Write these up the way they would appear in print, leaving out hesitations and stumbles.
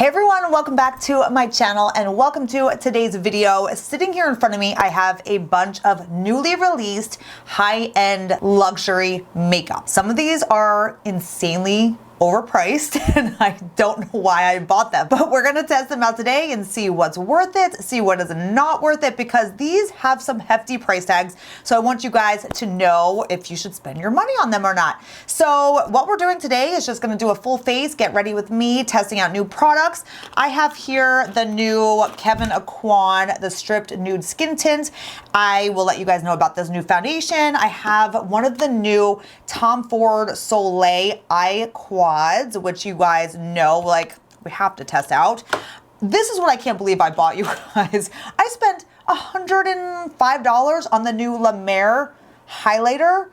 Hey everyone, welcome back to my channel and welcome to today's video. Sitting here in front of me, I have a bunch of newly released high-end luxury makeup. Some of these are insanely overpriced and I don't know why I bought them, but we're gonna test them out today and see what's worth it, see what is not worth it, because these have some hefty price tags. So I want you guys to know if you should spend your money on them or not. So what we're doing today is just gonna do a full face, get ready with me, testing out new products. I have here the new Kevyn Aucoin, the Stripped Nude Skin Tint. I will let you guys know about this new foundation. I have one of the new Tom Ford Soleil Eye Quads, which you guys know, like, we have to test out. This is what I can't believe I bought, you guys. I spent $105 on the new Mer highlighter.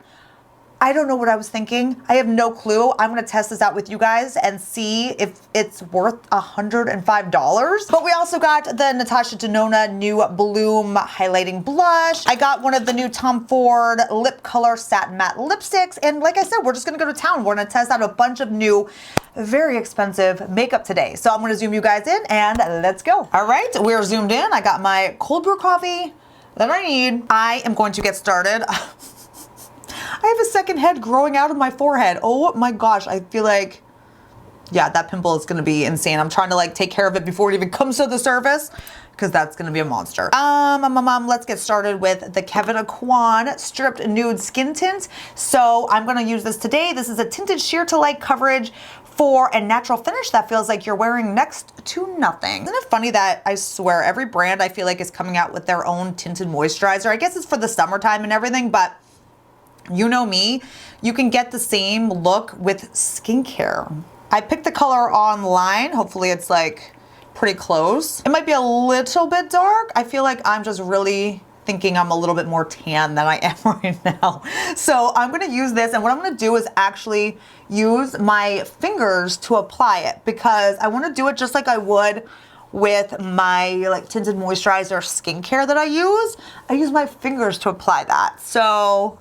I don't know what I was thinking. I have no clue. I'm gonna test this out with you guys and see if it's worth $105. But we also got the Natasha Denona new Bloom highlighting blush. I got one of the new Tom Ford lip color satin matte lipsticks. And like I said, we're just gonna go to town. We're gonna test out a bunch of new, very expensive makeup today. So I'm gonna zoom you guys in and let's go. All right, we're zoomed in. I got my cold brew coffee that I need. I am going to get started. I have a second head growing out of my forehead. Oh my gosh, I feel like, yeah, that pimple is gonna be insane. I'm trying to like take care of it before it even comes to the surface, because that's gonna be a monster. Let's get started with the Kevyn Aucoin Stripped Nude Skin Tint. So I'm gonna use this today. This is a tinted sheer to light coverage for a natural finish that feels like you're wearing next to nothing. Isn't it funny that I swear every brand I feel like is coming out with their own tinted moisturizer? I guess it's for the summertime and everything, but you know me, you can get the same look with skincare. I picked the color online. Hopefully it's like pretty close. It might be a little bit dark. I feel like I'm just really thinking I'm a little bit more tan than I am right now. So I'm gonna use this, and what I'm gonna do is actually use my fingers to apply it, because I wanna do it just like I would with my like tinted moisturizer skincare that I use. I use my fingers to apply that. So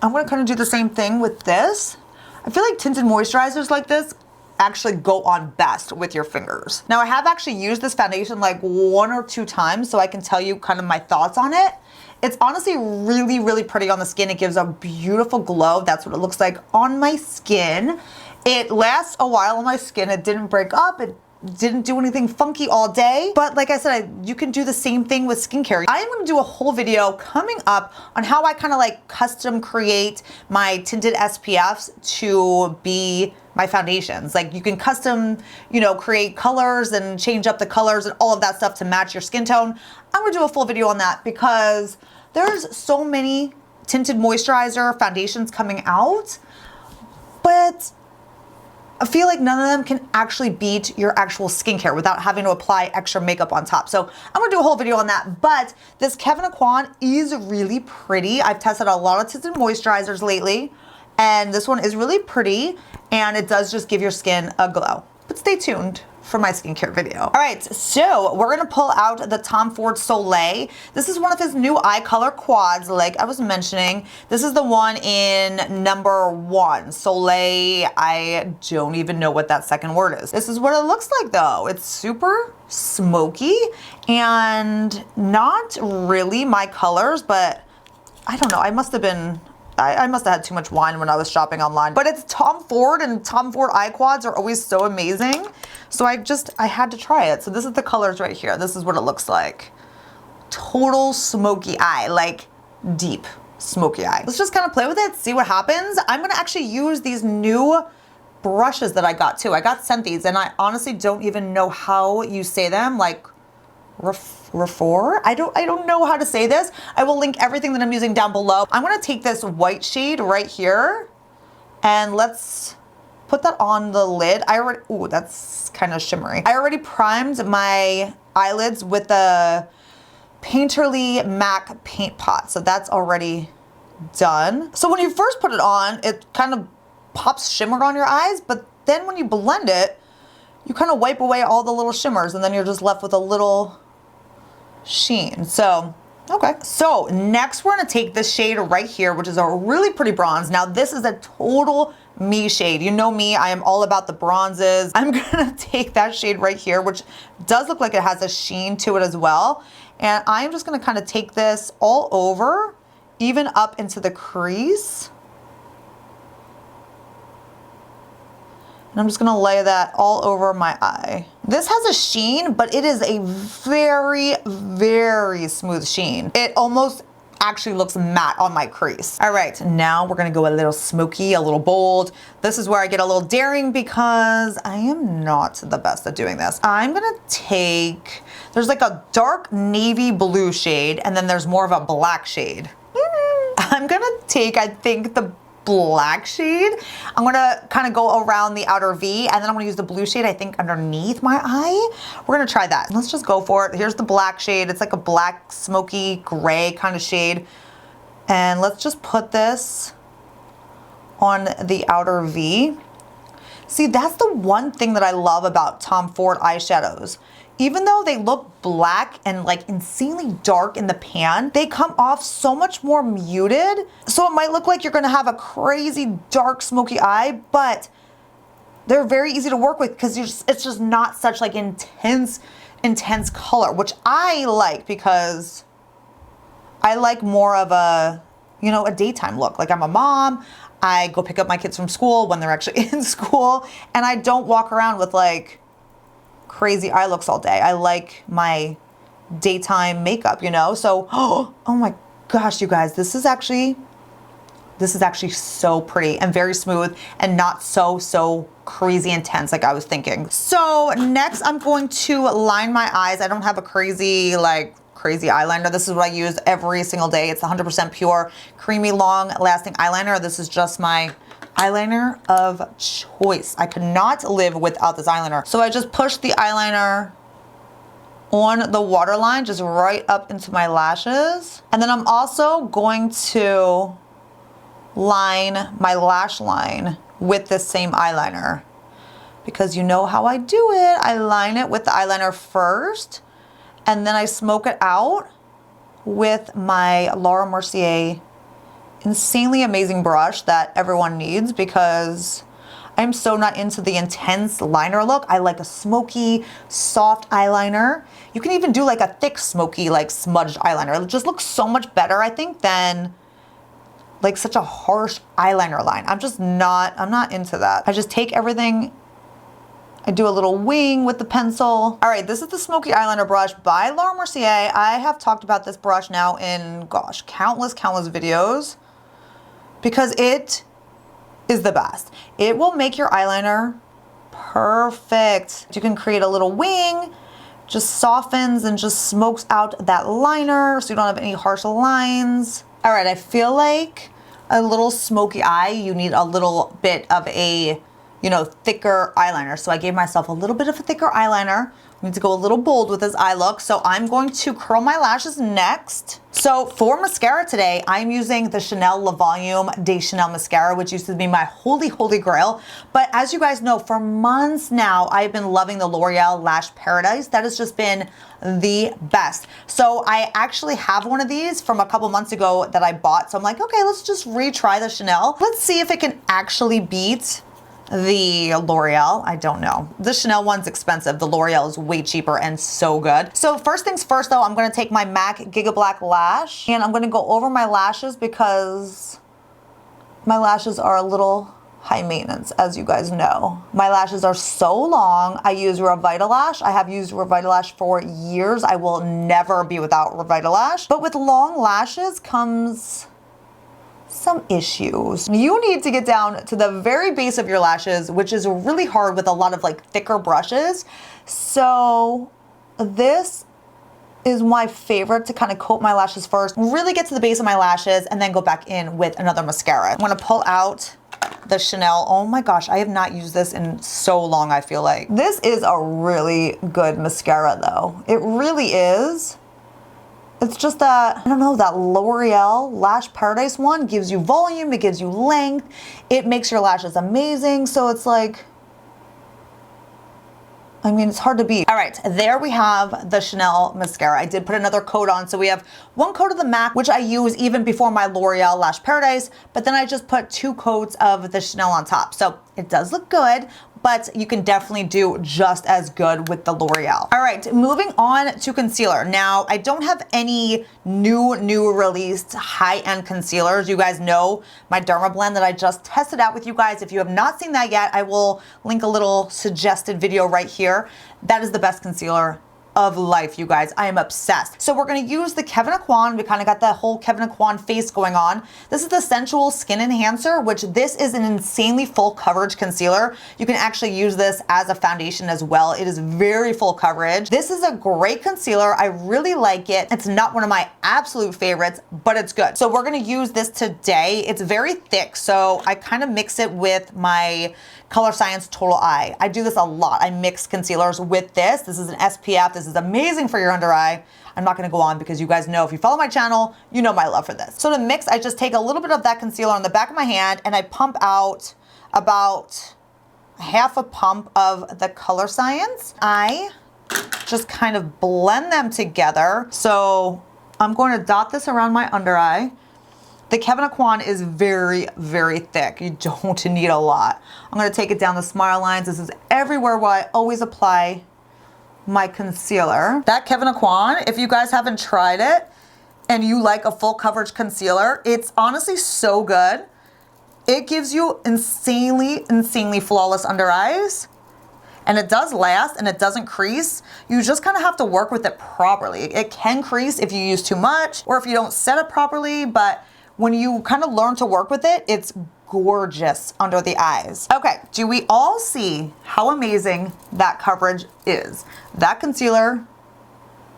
I'm gonna kind of do the same thing with this. I feel like tinted moisturizers like this actually go on best with your fingers. Now I have actually used this foundation like 1 or 2 times, so I can tell you kind of my thoughts on it. It's honestly really, really pretty on the skin. It gives a beautiful glow. That's what it looks like on my skin. It lasts a while on my skin. It didn't break up. It didn't do anything funky all day. But like I said, you can do the same thing with skincare. I am gonna do a whole video coming up on how I kind of like custom create my tinted SPFs to be my foundations. Like you can custom, you know, create colors and change up the colors and all of that stuff to match your skin tone. I'm gonna do a full video on that because there's so many tinted moisturizer foundations coming out, but I feel like none of them can actually beat your actual skincare without having to apply extra makeup on top. So I'm gonna do a whole video on that, but this Kevyn Aucoin is really pretty. I've tested a lot of tinted moisturizers lately, and this one is really pretty, and it does just give your skin a glow. But stay tuned for my skincare video. All right, so we're gonna pull out the Tom Ford Soleil. This is one of his new eye color quads, like I was mentioning. This is the one in #1, Soleil. I don't even know what that second word is. This is what it looks like though. It's super smoky and not really my colors, but I don't know, I must have had too much wine when I was shopping online. But it's Tom Ford, and Tom Ford eye quads are always so amazing. So I had to try it. So this is the colors right here. This is what it looks like. Total smoky eye, like deep smoky eye. Let's just kind of play with it, see what happens. I'm gonna actually use these new brushes that I got too. I got sent these, and I honestly don't even know how you say them, like Refor? I don't know how to say this. I will link everything that I'm using down below. I'm gonna take this white shade right here and let's put that on the lid. Ooh, that's kind of shimmery. I already primed my eyelids with the Painterly MAC paint pot, so that's already done. So when you first put it on, it kind of pops shimmer on your eyes, but then when you blend it, you kind of wipe away all the little shimmers, and then you're just left with a little sheen. So Okay, so next we're gonna take this shade right here, which is a really pretty bronze. Now this is a total me shade. You know me, I am all about the bronzes. I'm gonna take that shade right here, which does look like it has a sheen to it as well. And I'm just gonna kind of take this all over, even up into the crease. And I'm just gonna lay that all over my eye. This has a sheen, but it is a very, very smooth sheen. It almost actually looks matte on my crease. All right, now we're gonna go a little smoky, a little bold. This is where I get a little daring because I am not the best at doing this. I'm gonna take, there's like a dark navy blue shade, and then there's more of a black shade. I'm gonna take, I think, the black shade. I'm gonna kind of go around the outer V, and then I'm gonna use the blue shade, I think, underneath my eye. We're gonna try that. Let's just go for it. Here's the black shade. It's like a black, smoky, gray kind of shade. And let's just put this on the outer V. See, that's the one thing that I love about Tom Ford eyeshadows. Even though they look black and like insanely dark in the pan, they come off so much more muted. So it might look like you're gonna have a crazy dark smoky eye, but they're very easy to work with because it's just not such like intense color, which I like because I like more of a, you know, a daytime look. Like I'm a mom, I go pick up my kids from school when they're actually in school, and I don't walk around with like crazy eye looks all day. I like my daytime makeup, you know? So, oh my gosh, you guys, this is actually so pretty and very smooth and not so crazy intense like I was thinking. So next I'm going to line my eyes. I don't have a crazy eyeliner. This is what I use every single day. It's 100% pure, creamy, long lasting eyeliner. This is just my eyeliner of choice. I could not live without this eyeliner. So I just push the eyeliner on the waterline, just right up into my lashes. And then I'm also going to line my lash line with this same eyeliner, because you know how I do it. I line it with the eyeliner first, and then I smoke it out with my Laura Mercier insanely amazing brush that everyone needs, because I'm so not into the intense liner look. I like a smoky, soft eyeliner. You can even do like a thick, smoky, like smudged eyeliner. It just looks so much better, I think, than like such a harsh eyeliner line. I'm not into that. I just take everything, I do a little wing with the pencil. All right, this is the smoky eyeliner brush by Laura Mercier. I have talked about this brush now in, gosh, countless videos, because it is the best. It will make your eyeliner perfect. You can create a little wing, just softens and just smokes out that liner so you don't have any harsh lines. All right, I feel like a little smoky eye, you need a little bit of a, you know, thicker eyeliner. So I gave myself a little bit of a thicker eyeliner. I need to go a little bold with this eye look. So I'm going to curl my lashes next. So for mascara today, I'm using the Chanel Le Volume de Chanel mascara, which used to be my holy grail. But as you guys know, for months now, I've been loving the L'Oreal Lash Paradise. That has just been the best. So I actually have one of these from a couple months ago that I bought. So I'm like, okay, let's just retry the Chanel. Let's see if it can actually beat the L'Oreal. I don't know. The Chanel one's expensive. The L'Oreal is way cheaper and so good. So first things first though, I'm gonna take my MAC Giga Black Lash and I'm gonna go over my lashes because my lashes are a little high maintenance, as you guys know. My lashes are so long. I use Revitalash. I have used Revitalash for years. I will never be without Revitalash. But with long lashes comes some issues. You need to get down to the very base of your lashes, which is really hard with a lot of like thicker brushes. So this is my favorite, to kind of coat my lashes first, really get to the base of my lashes, and then go back in with another mascara. I'm gonna pull out the Chanel. Oh my gosh, I have not used this in so long, I feel like. This is a really good mascara though. It really is. It's just that, I don't know, that L'Oreal Lash Paradise one gives you volume, it gives you length, it makes your lashes amazing. So it's like, I mean, it's hard to beat. All right, there we have the Chanel mascara. I did put another coat on, so we have one coat of the MAC, which I use even before my L'Oreal Lash Paradise, but then I just put 2 coats of the Chanel on top. So it does look good, but you can definitely do just as good with the L'Oreal. All right, moving on to concealer. Now, I don't have any new released high-end concealers. You guys know my Derma Blend that I just tested out with you guys. If you have not seen that yet, I will link a little suggested video right here. That is the best concealer of life, you guys. I am obsessed. So we're gonna use the Kevyn Aucoin. We kind of got that whole Kevyn Aucoin face going on. This is the Sensual Skin Enhancer, which this is an insanely full coverage concealer. You can actually use this as a foundation as well. It is very full coverage. This is a great concealer. I really like it. It's not one of my absolute favorites, but it's good. So we're gonna use this today. It's very thick, so I kind of mix it with my Color Science Total Eye. I do this a lot. I mix concealers with this. This is an SPF. This is amazing for your under eye. I'm not gonna go on because you guys know, if you follow my channel, you know my love for this. So to mix, I just take a little bit of that concealer on the back of my hand and I pump out about half a pump of the Color Science. I just kind of blend them together. So I'm going to dot this around my under eye. The Kevyn Aucoin is very, very thick. You don't need a lot. I'm gonna take it down the smile lines. This is everywhere where I always apply my concealer. That Kevyn Aucoin, if you guys haven't tried it and you like a full coverage concealer, it's honestly so good. It gives you insanely flawless under eyes. And it does last and it doesn't crease. You just kind of have to work with it properly. It can crease if you use too much or if you don't set it properly, but when you kind of learn to work with it, it's gorgeous under the eyes. Okay, do we all see how amazing that coverage is? That concealer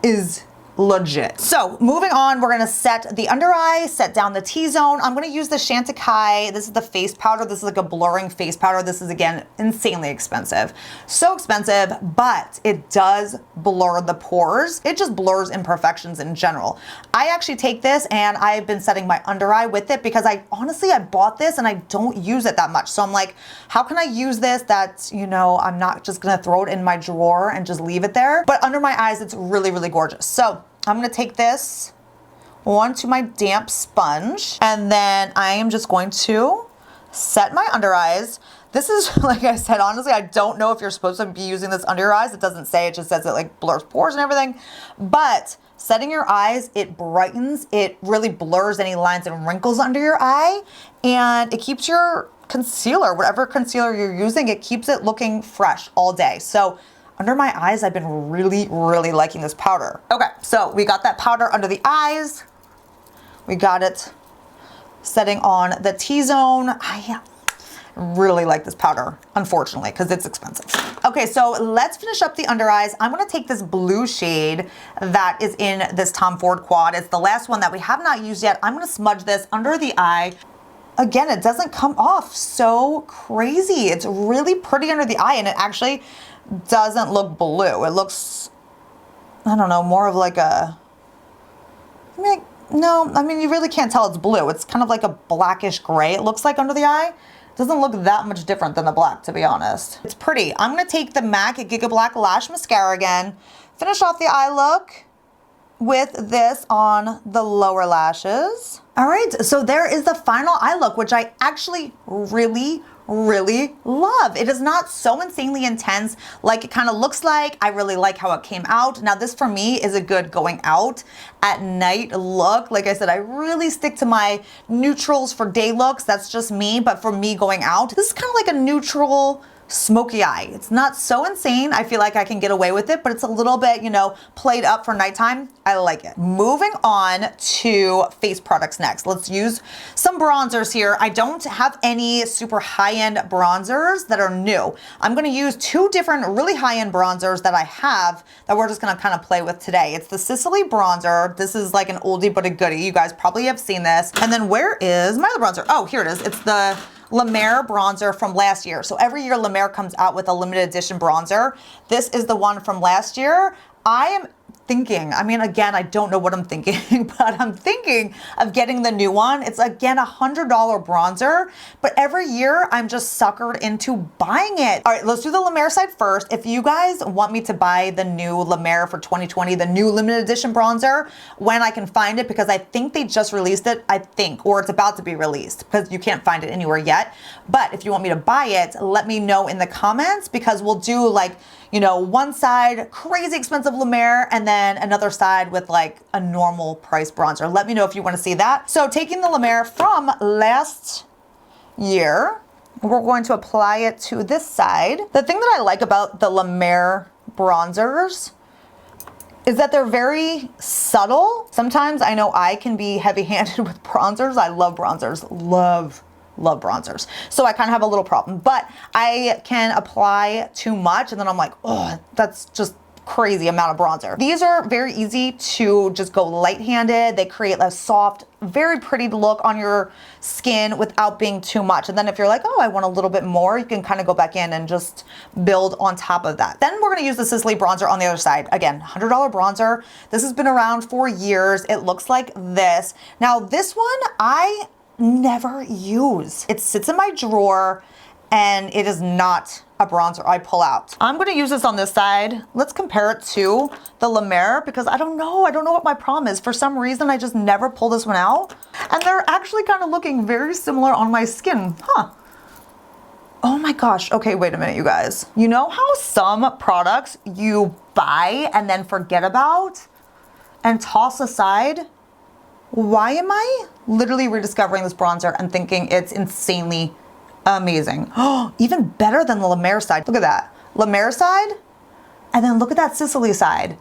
is legit. So moving on, we're gonna set the under eye, set down the T-zone. I'm gonna use the Chantecaille. This is the face powder. This is like a blurring face powder. This is, again, insanely expensive. So expensive, but it does blur the pores. It just blurs imperfections in general. I actually take this and I've been setting my under eye with it because I bought this and I don't use it that much. So I'm like, how can I use this that, you know, I'm not just gonna throw it in my drawer and just leave it there. But under my eyes, it's really, really gorgeous. So I'm gonna take this onto my damp sponge and then I am just going to set my under eyes. This is, like I said, honestly, I don't know if you're supposed to be using this under your eyes. It doesn't say, it just says it like blurs pores and everything. But setting your eyes, it brightens, it really blurs any lines and wrinkles under your eye, and it keeps your concealer, whatever concealer you're using, it keeps it looking fresh all day. So under my eyes, I've been really liking this powder. Okay, so we got that powder under the eyes. We got it setting on the T-zone. I really like this powder, unfortunately, because it's expensive. Okay, so let's finish up the under eyes. I'm gonna take this blue shade that is in this Tom Ford Quad. It's the last one that we have not used yet. I'm gonna smudge this under the eye. Again, it doesn't come off so crazy. It's really pretty under the eye, and it actually doesn't look blue. It looks, I don't know, more of like a, no, I mean, you really can't tell it's blue. It's kind of like a blackish gray, it looks like under the eye. It doesn't look that much different than the black, to be honest. It's pretty. I'm gonna take the MAC Giga Black Lash Mascara again, finish off the eye look with this on the lower lashes. All right, so there is the final eye look, which I actually really love. It is not so insanely intense like it kind of looks like. I really like how it came out. Now this for me is a good going out at night look. Like I said, I really stick to my neutrals for day looks. That's just me, but for me going out, this is kind of like a neutral smoky eye. It's not so insane. I feel like I can get away with it, but it's a little bit, you know, played up for nighttime. I like it. Moving on to face products next. Let's use some bronzers here. I don't have any super high-end bronzers that are new. I'm gonna use 2 different really high-end bronzers that I have that we're just gonna kind of play with today. It's the Sicily bronzer. This is like an oldie but a goodie. You guys probably have seen this. And then where is my other bronzer? Oh, here it is. It's the Mer bronzer from last year. So every year Mer comes out with a limited edition bronzer. This is the one from last year. I am thinking. I mean, again, I don't know what I'm thinking, but I'm thinking of getting the new one. It's again $100 bronzer, but every year I'm just suckered into buying it. All right, let's do the La Mer side first. If you guys want me to buy the new La Mer for 2020, the new limited edition bronzer, when I can find it, because I think they just released it, I think, or it's about to be released because you can't find it anywhere yet. But if you want me to buy it, let me know in the comments, because we'll do like, you know, one side crazy expensive La Mer and then another side with like a normal price bronzer. Let me know if you want to see that. So taking the La Mer from last year, we're going to apply it to this side. The thing that I like about the La Mer bronzers is that they're very subtle. Sometimes I know I can be heavy-handed with bronzers. I love bronzers, love bronzers. So I kind of have a little problem, but I can apply too much and then I'm like, oh, that's just crazy amount of bronzer. These are very easy to just go light-handed. They create a soft, very pretty look on your skin without being too much. And then if you're like, oh, I want a little bit more, you can kind of go back in and just build on top of that. Then we're gonna use the Sicily bronzer on the other side. Again, $100 bronzer. This has been around for years. It looks like this. Now this one, I never use. It sits in my drawer and it is not a bronzer I pull out. I'm gonna use this on this side. Let's compare it to the La Mer, because I don't know what my problem is. For some reason, I just never pull this one out. And they're actually kind of looking very similar on my skin, huh? Oh my gosh, okay, wait a minute, you guys. You know how some products you buy and then forget about and toss aside? Why am I literally rediscovering this bronzer and thinking it's insanely amazing? Oh, even better than the La Mer side. Look at that. La Mer side, and then look at that Sicily side.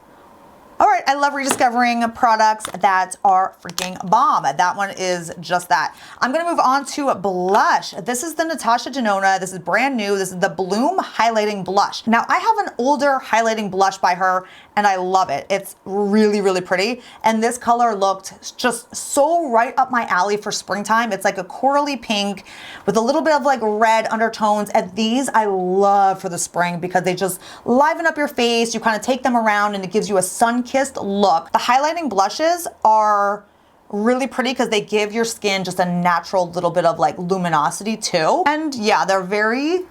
All right, I love rediscovering products that are freaking bomb. That one is just that. I'm gonna move on to blush. This is the Natasha Denona. This is brand new. This is the Bloom Highlighting Blush. Now, I have an older highlighting blush by her, and I love it. It's really, really pretty. And this color looked just so right up my alley for springtime. It's like a corally pink with a little bit of like red undertones. And these I love for the spring because they just liven up your face. You kind of take them around and it gives you a sun-kissed look. The highlighting blushes are really pretty because they give your skin just a natural little bit of like luminosity too. And yeah, they're very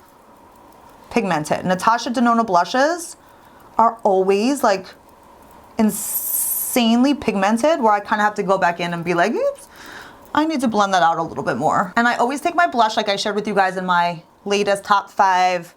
pigmented. Natasha Denona blushes are always like insanely pigmented, where I kind of have to go back in and be like, oops, I need to blend that out a little bit more. And I always take my blush, like I shared with you guys in my latest top 5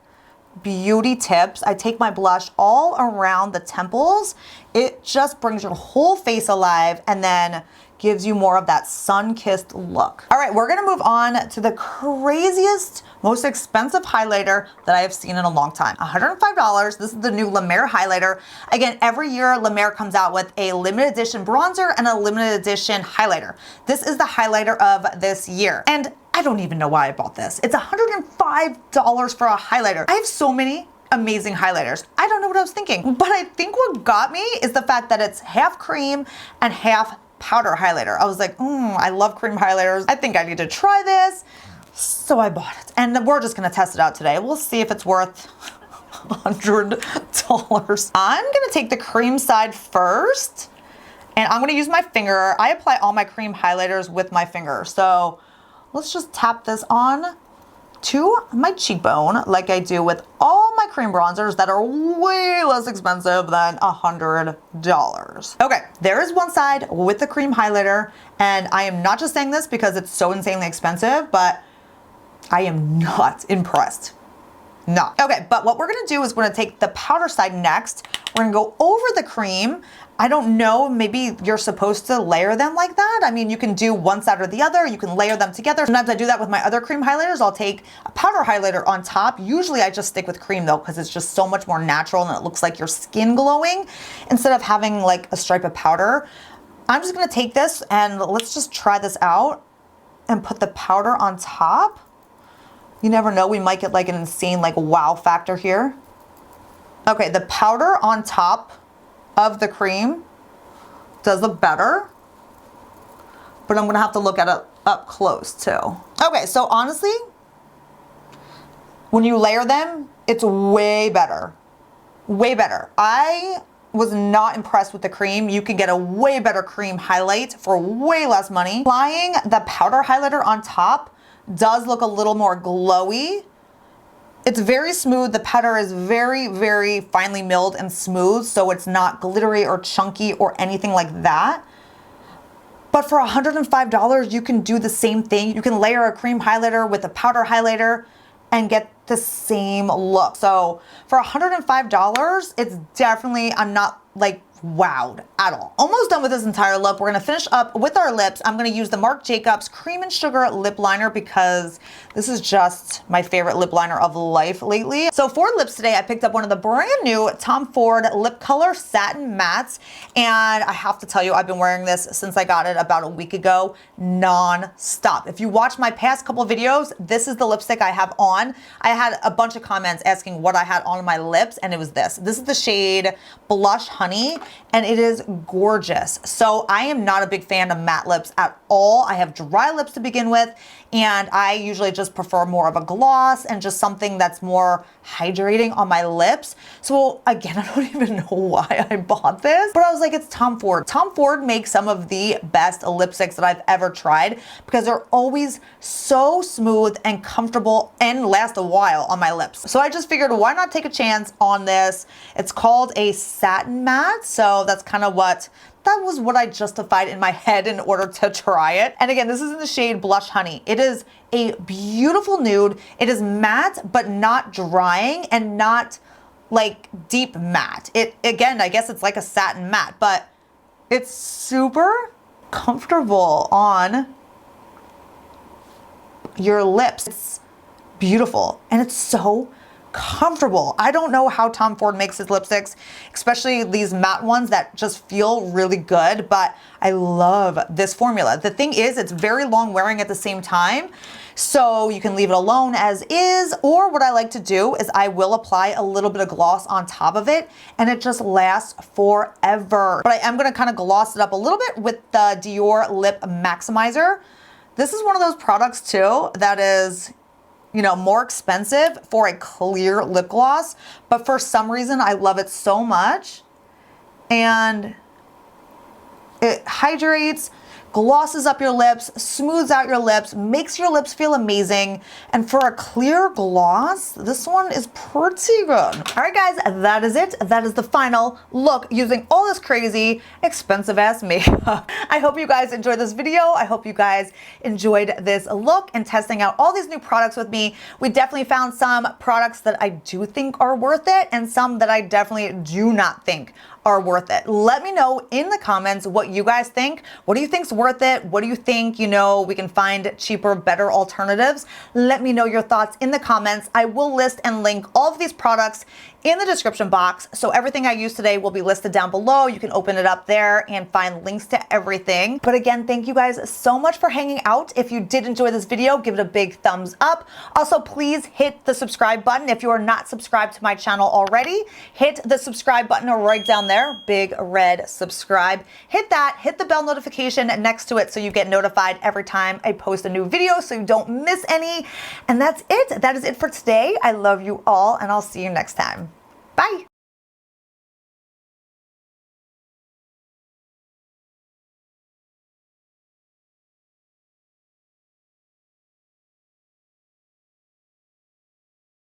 beauty tips. I take my blush all around the temples. It just brings your whole face alive and then gives you more of that sun-kissed look. All right, we're gonna move on to the craziest, most expensive highlighter that I have seen in a long time. $105. This is the new La Mer highlighter. Again, every year La Mer comes out with a limited edition bronzer and a limited edition highlighter. This is the highlighter of this year. And I don't even know why I bought this. It's $105 for a highlighter. I have so many amazing highlighters. I don't know what I was thinking, but I think what got me is the fact that it's half cream and half powder highlighter. I was like, I love cream highlighters. I think I need to try this. So I bought it. And we're just gonna test it out today. We'll see if it's worth $100. I'm gonna take the cream side first, and I'm gonna use my finger. I apply all my cream highlighters with my finger. So let's just tap this on to my cheekbone like I do with all my cream bronzers that are way less expensive than $100. Okay, there is one side with the cream highlighter, and I am not just saying this because it's so insanely expensive, but I am not impressed. No. Okay, but what we're gonna do is we're gonna take the powder side next. We're gonna go over the cream. I don't know, maybe you're supposed to layer them like that. I mean, you can do one side or the other. You can layer them together. Sometimes I do that with my other cream highlighters. I'll take a powder highlighter on top. Usually I just stick with cream though, because it's just so much more natural and it looks like your skin glowing instead of having like a stripe of powder. I'm just gonna take this and let's just try this out and put the powder on top. You never know, we might get like an insane like wow factor here. Okay, the powder on top of the cream does look better, but I'm gonna have to look at it up close too. Okay, so honestly, when you layer them, it's way better. Way better. I was not impressed with the cream. You can get a way better cream highlight for way less money. Applying the powder highlighter on top does look a little more glowy. It's very smooth. The powder is very, very finely milled and smooth, so it's not glittery or chunky or anything like that. But for $105, you can do the same thing. You can layer a cream highlighter with a powder highlighter and get the same look. So for $105, it's definitely, I'm not like wowed at all. Almost done with this entire look. We're gonna finish up with our lips. I'm gonna use the Marc Jacobs Cream and Sugar lip liner because this is just my favorite lip liner of life lately. So for lips today, I picked up one of the brand new Tom Ford Lip Color Satin Mattes. And I have to tell you, I've been wearing this since I got it about a week ago, non-stop. If you watch my past couple videos, this is the lipstick I have on. I had a bunch of comments asking what I had on my lips, and it was this. This is the shade Blush Honey, and it is gorgeous. So I am not a big fan of matte lips at all. I have dry lips to begin with, and I usually just prefer more of a gloss and just something that's more hydrating on my lips. So again, I don't even know why I bought this, but I was like, it's Tom Ford. Tom Ford makes some of the best lipsticks that I've ever tried because they're always so smooth and comfortable and last a while on my lips. So I just figured, why not take a chance on this? It's called a satin matte. So that's kind of that was what I justified in my head in order to try it. And again, this is in the shade Blush Honey. It is a beautiful nude. It is matte, but not drying and not like deep matte. Again, I guess it's like a satin matte, but it's super comfortable on your lips. It's beautiful and it's so comfortable. I don't know how Tom Ford makes his lipsticks, especially these matte ones that just feel really good, but I love this formula. The thing is, it's very long wearing at the same time, so you can leave it alone as is, or what I like to do is I will apply a little bit of gloss on top of it, and it just lasts forever. But I am gonna kind of gloss it up a little bit with the Dior Lip Maximizer. This is one of those products too that is, you know, more expensive for a clear lip gloss, but for some reason I love it so much. And it hydrates, glosses up your lips, smooths out your lips, makes your lips feel amazing. And for a clear gloss, this one is pretty good. All right, guys, that is it. That is the final look using all this crazy, expensive ass makeup. I hope you guys enjoyed this video. I hope you guys enjoyed this look and testing out all these new products with me. We definitely found some products that I do think are worth it and some that I definitely do not think are worth it. Let me know in the comments what you guys think. What do you think's worth it? What do you think, you know, we can find cheaper, better alternatives? Let me know your thoughts in the comments. I will list and link all of these products in the description box. So everything I used today will be listed down below. You can open it up there and find links to everything. But again, thank you guys so much for hanging out. If you did enjoy this video, give it a big thumbs up. Also, please hit the subscribe button. If you are not subscribed to my channel already, hit the subscribe button right down there, big red subscribe. Hit that, hit the bell notification next to it so you get notified every time I post a new video so you don't miss any. And that's it. That is it for today. I love you all and I'll see you next time. Bye.